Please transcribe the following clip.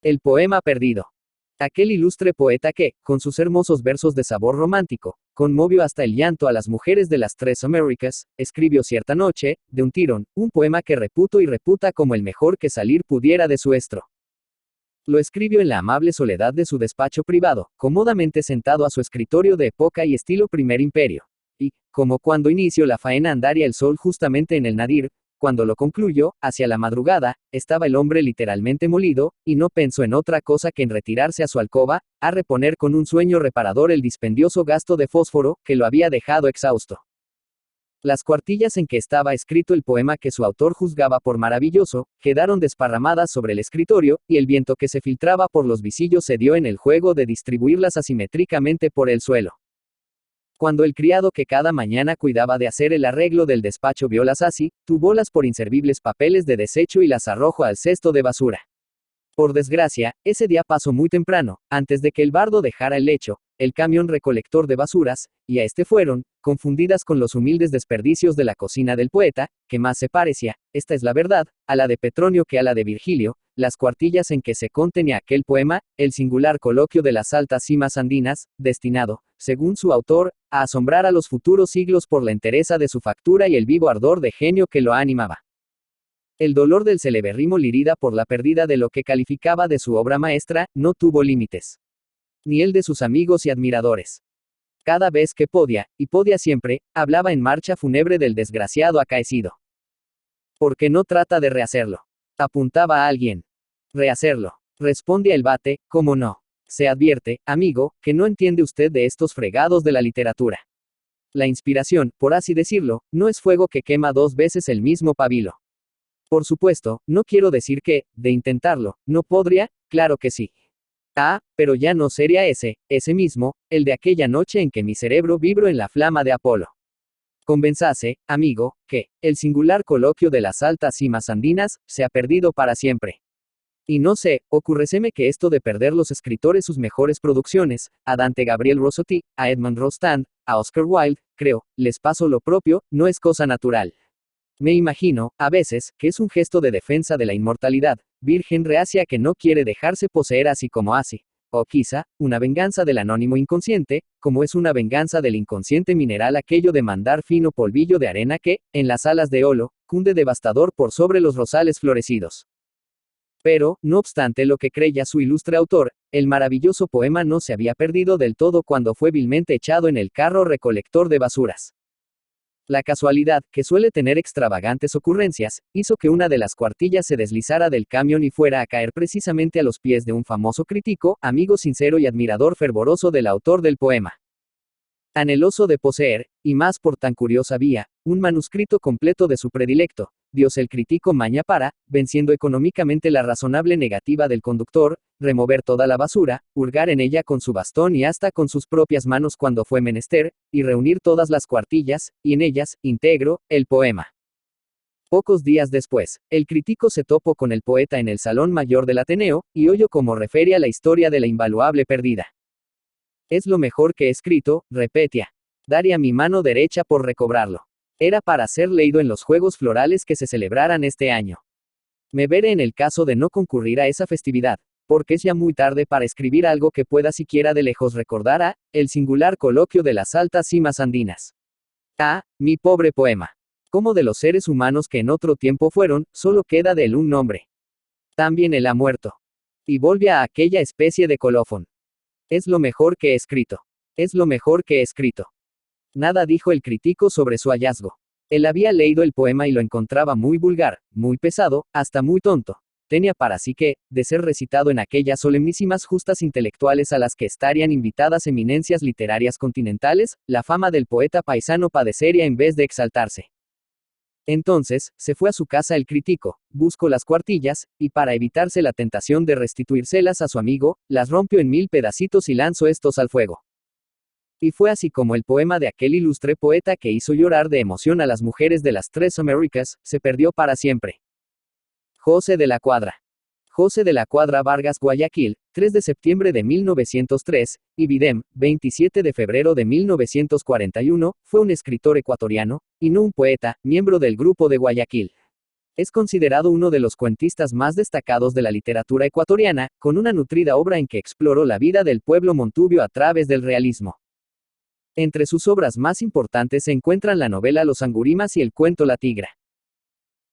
El poema perdido. Aquel ilustre poeta que, con sus hermosos versos de sabor romántico, conmovió hasta el llanto a las mujeres de las tres Américas, escribió cierta noche, de un tirón, un poema que reputo y reputa como el mejor que salir pudiera de su estro. Lo escribió en la amable soledad de su despacho privado, cómodamente sentado a su escritorio de época y estilo Primer Imperio. Y, como cuando inició la faena andaría el sol justamente en el nadir, cuando lo concluyó, hacia la madrugada, estaba el hombre literalmente molido, y no pensó en otra cosa que en retirarse a su alcoba, a reponer con un sueño reparador el dispendioso gasto de fósforo, que lo había dejado exhausto. Las cuartillas en que estaba escrito el poema que su autor juzgaba por maravilloso, quedaron desparramadas sobre el escritorio, y el viento que se filtraba por los visillos se dio en el juego de distribuirlas asimétricamente por el suelo. Cuando el criado que cada mañana cuidaba de hacer el arreglo del despacho vio las así, tubólas por inservibles papeles de desecho y las arrojó al cesto de basura. Por desgracia, ese día pasó muy temprano, antes de que el bardo dejara el lecho, el camión recolector de basuras, y a este fueron, confundidas con los humildes desperdicios de la cocina del poeta, que más se parecía, esta es la verdad, a la de Petronio que a la de Virgilio, las cuartillas en que se contenía aquel poema, el singular coloquio de las altas cimas andinas, destinado, según su autor, a asombrar a los futuros siglos por la entereza de su factura y el vivo ardor de genio que lo animaba. El dolor del celebérrimo Lírida por la pérdida de lo que calificaba de su obra maestra, no tuvo límites. Ni el de sus amigos y admiradores. Cada vez que podía, y podía siempre, hablaba en marcha fúnebre del desgraciado acaecido. ¿Por qué no trata de rehacerlo? Apuntaba a alguien. Rehacerlo. Respondía el bate, ¿cómo no? Se advierte, amigo, que no entiende usted de estos fregados de la literatura. La inspiración, por así decirlo, no es fuego que quema dos veces el mismo pabilo. Por supuesto, no quiero decir que, de intentarlo, no podría, claro que sí. Ah, pero ya no sería ese mismo, el de aquella noche en que mi cerebro vibró en la flama de Apolo. Convenzase, amigo, que, el singular coloquio de las altas cimas andinas, se ha perdido para siempre. Y no sé, ocurréseme que esto de perder los escritores sus mejores producciones, a Dante Gabriel Rossetti, a Edmond Rostand, a Oscar Wilde, creo, les pasó lo propio, no es cosa natural. Me imagino, a veces, que es un gesto de defensa de la inmortalidad, virgen reacia que no quiere dejarse poseer así como así. O quizá, una venganza del anónimo inconsciente, como es una venganza del inconsciente mineral aquello de mandar fino polvillo de arena que, en las alas de Olo, cunde devastador por sobre los rosales florecidos. Pero, no obstante lo que creía su ilustre autor, el maravilloso poema no se había perdido del todo cuando fue vilmente echado en el carro recolector de basuras. La casualidad, que suele tener extravagantes ocurrencias, hizo que una de las cuartillas se deslizara del camión y fuera a caer precisamente a los pies de un famoso crítico, amigo sincero y admirador fervoroso del autor del poema. Anheloso de poseer, y más por tan curiosa vía, un manuscrito completo de su predilecto, dios el crítico maña para, venciendo económicamente la razonable negativa del conductor, remover toda la basura, hurgar en ella con su bastón y hasta con sus propias manos cuando fue menester, y reunir todas las cuartillas, y en ellas, íntegro, el poema. Pocos días después, el crítico se topó con el poeta en el Salón Mayor del Ateneo, y oyó como refería la historia de la invaluable perdida. Es lo mejor que he escrito, repetía. Daría mi mano derecha por recobrarlo. Era para ser leído en los Juegos Florales que se celebraran este año. Me veré en el caso de no concurrir a esa festividad, porque es ya muy tarde para escribir algo que pueda siquiera de lejos recordar a, el singular coloquio de las altas cimas andinas. Ah, mi pobre poema. Como de los seres humanos que en otro tiempo fueron, solo queda de él un nombre. También él ha muerto. Y volvió a aquella especie de colofón. Es lo mejor que he escrito. Es lo mejor que he escrito. Nada dijo el crítico sobre su hallazgo. Él había leído el poema y lo encontraba muy vulgar, muy pesado, hasta muy tonto. Tenía para sí que, de ser recitado en aquellas solemnísimas justas intelectuales a las que estarían invitadas eminencias literarias continentales, la fama del poeta paisano padecería en vez de exaltarse. Entonces, se fue a su casa el crítico, buscó las cuartillas, y para evitarse la tentación de restituírselas a su amigo, las rompió en 1000 pedacitos y lanzó estos al fuego. Y fue así como el poema de aquel ilustre poeta que hizo llorar de emoción a las mujeres de las tres Américas, se perdió para siempre. José de la Cuadra. José de la Cuadra Vargas Guayaquil, 3 de septiembre de 1903, y Videm, 27 de febrero de 1941, fue un escritor ecuatoriano, y no un poeta, miembro del Grupo de Guayaquil. Es considerado uno de los cuentistas más destacados de la literatura ecuatoriana, con una nutrida obra en que exploró la vida del pueblo montubio a través del realismo. Entre sus obras más importantes se encuentran la novela Los Angurimas y el cuento La Tigra.